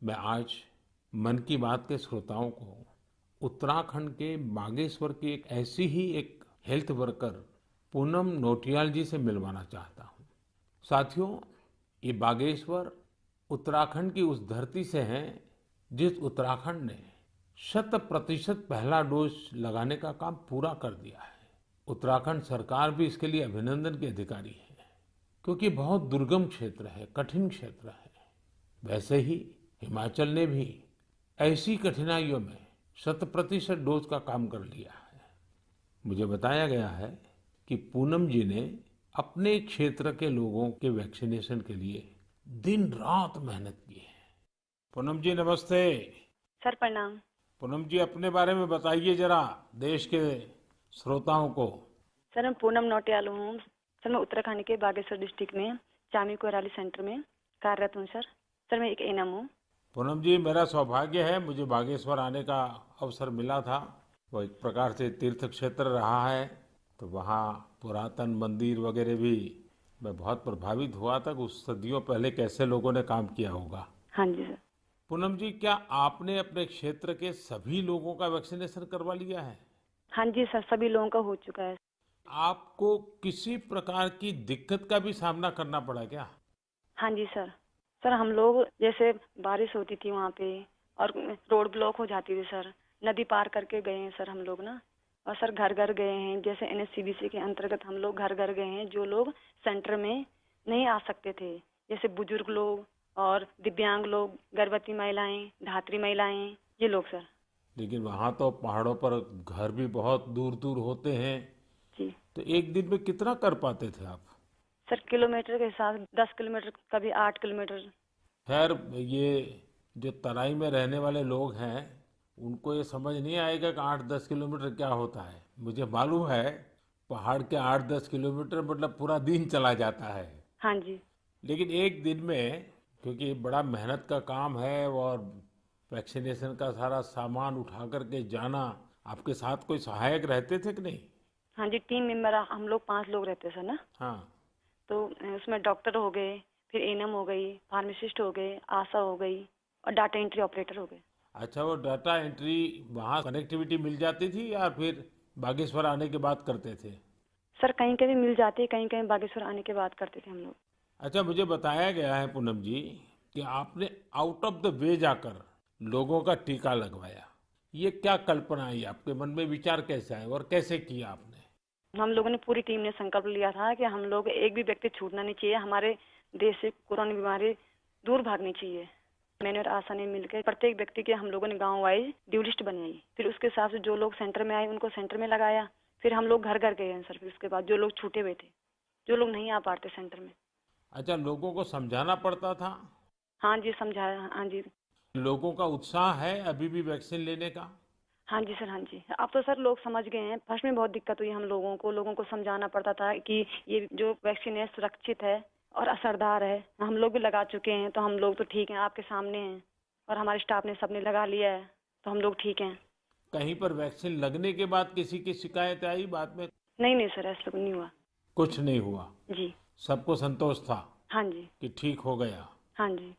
मैं आज मन की बात के श्रोताओं को उत्तराखंड के बागेश्वर की एक ऐसी ही एक हेल्थ वर्कर पूनम नौटियाल जी से मिलवाना चाहता हूँ। साथियों, ये बागेश्वर उत्तराखंड की उस धरती से है जिस उत्तराखंड ने 100% पहला डोज लगाने का काम पूरा कर दिया है। उत्तराखंड सरकार भी इसके लिए अभिनंदन की अधिकारी है, क्योंकि बहुत दुर्गम क्षेत्र है, कठिन क्षेत्र है। वैसे ही हिमाचल ने भी ऐसी कठिनाइयों में 100% डोज का काम कर लिया है। मुझे बताया गया है कि पूनम जी ने अपने क्षेत्र के लोगों के वैक्सीनेशन के लिए दिन रात मेहनत की है। पूनम जी नमस्ते। सर प्रणाम। पूनम जी अपने बारे में बताइए जरा देश के श्रोताओं को। सर मैं पूनम नौटियाल हूँ। सर मैं उत्तराखंड के बागेश्वर डिस्ट्रिक्ट में चामी कोराली सेंटर में कार्यरत हूँ। सर मैं एक एएनएम हूँ। पूनम जी, मेरा सौभाग्य है, मुझे बागेश्वर आने का अवसर मिला था। वो एक प्रकार से तीर्थ क्षेत्र रहा है, तो वहाँ पुरातन मंदिर वगैरह भी मैं बहुत प्रभावित हुआ था कि उस सदियों पहले कैसे लोगों ने काम किया होगा। हाँ जी सर। पूनम जी, क्या आपने अपने क्षेत्र के सभी लोगों का वैक्सीनेशन करवा लिया है? हाँ जी सर, सभी लोगों का हो चुका है। आपको किसी प्रकार की दिक्कत का भी सामना करना पड़ा क्या? हाँ जी सर। सर हम लोग जैसे बारिश होती थी वहाँ पे और रोड ब्लॉक हो जाती थी सर। नदी पार करके गए हैं सर हम लोग ना। और सर घर घर गए हैं, जैसे एनएचसीवीसी के अंतर्गत हम लोग घर घर गए हैं जो लोग सेंटर में नहीं आ सकते थे, जैसे बुजुर्ग लोग और दिव्यांग लोग, गर्भवती महिलाएं, धात्री महिलाएं, ये लोग सर। लेकिन वहाँ तो पहाड़ों पर घर भी बहुत दूर दूर होते हैं, जी तो एक दिन में कितना कर पाते थे आप? सर, किलोमीटर के हिसाब 10 किलोमीटर, कभी 8 किलोमीटर। खैर, ये जो तराई में रहने वाले लोग हैं उनको ये समझ नहीं आएगा कि 8-10 किलोमीटर क्या होता है। मुझे मालूम है, पहाड़ के 8-10 किलोमीटर मतलब पूरा दिन चला जाता है। हाँ जी। लेकिन एक दिन में, क्योंकि ये बड़ा मेहनत का काम है और वैक्सीनेशन का सारा सामान उठा करके जाना, आपके साथ कोई सहायक रहते थे कि नहीं? हाँ जी, टीम मेंबर हम लोग 5 लोग रहते हैं सर ना। हाँ। तो उसमें डॉक्टर हो गए, फिर एएनएम हो गई, फार्मासिस्ट हो गए, आशा हो गई और डाटा एंट्री ऑपरेटर हो गए। अच्छा, वो डाटा एंट्री वहाँ कनेक्टिविटी मिल जाती थी या फिर बागेश्वर आने के बाद करते थे? सर कहीं कहीं मिल जाती, कहीं कहीं बागेश्वर आने के बाद करते थे हम लोग। अच्छा, मुझे बताया गया है पूनम जी कि आपने आउट ऑफ द वे जाकर लोगों का टीका लगवाया। ये क्या कल्पना आई आपके मन में, विचार कैसे आए और कैसे किया आपने? हम लोगों ने, पूरी टीम ने संकल्प लिया था कि हम लोग एक भी व्यक्ति छूटना नहीं चाहिए, हमारे देश से कोरोना बीमारी दूर भागनी चाहिए। मैंने और आशा ने मिलकर प्रत्येक व्यक्ति के हम लोगों ने गांव वाइज ड्यू लिस्ट बनाई। फिर उसके हिसाब से जो लोग सेंटर में आए उनको सेंटर में लगाया। फिर हम लोग घर घर गए हैं सर। फिर उसके बाद जो लोग छूटे हुए थे, जो लोग नहीं आ पाते सेंटर में। अच्छा, लोगों को समझाना पड़ता था? हाँ जी, समझाया। हाँ जी। लोगों का उत्साह है अभी भी वैक्सीन लेने का? हाँ जी सर। हाँ जी, अब तो सर लोग समझ गए हैं। फर्स्ट में बहुत दिक्कत हुई हम लोगों को समझाना पड़ता था कि ये जो वैक्सीन है सुरक्षित है और असरदार है। हम लोग भी लगा चुके हैं, तो हम लोग तो ठीक हैं, आपके सामने हैं। और हमारे स्टाफ ने सबने लगा लिया है, तो हम लोग ठीक हैं। कहीं पर वैक्सीन लगने के बाद किसी की शिकायत आई बाद में? नहीं नहीं सर, ऐसा कुछ नहीं हुआ। कुछ नहीं हुआ? जी। सबको संतोष था हाँ जी। कि ठीक हो गया? हाँ जी।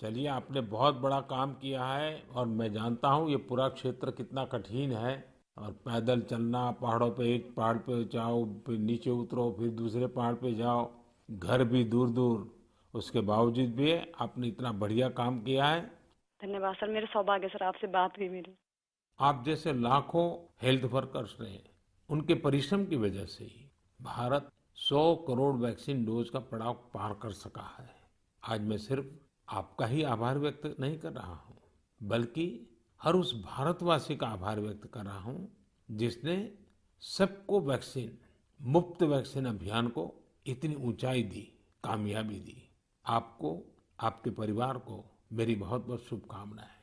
चलिए, आपने बहुत बड़ा काम किया है और मैं जानता हूँ ये पूरा क्षेत्र कितना कठिन है। और पैदल चलना, पहाड़ों पे, एक पहाड़ पे जाओ फिर नीचे उतरो फिर दूसरे पहाड़ पे जाओ, घर भी दूर दूर, उसके बावजूद भी आपने इतना बढ़िया काम किया है। धन्यवाद सर, मेरे सौभाग्य सर, आपसे बात हुई मेरी। आप जैसे लाखों हेल्थ वर्कर्स ने, उनके परिश्रम की वजह से ही भारत 100 करोड़ वैक्सीन डोज का पड़ाव पार कर सका है। आज मैं सिर्फ आपका ही आभार व्यक्त नहीं कर रहा हूँ, बल्कि हर उस भारतवासी का आभार व्यक्त कर रहा हूँ जिसने सबको वैक्सीन, मुफ्त वैक्सीन अभियान को इतनी ऊंचाई दी, कामयाबी दी। आपको, आपके परिवार को मेरी बहुत बहुत शुभकामनाएं।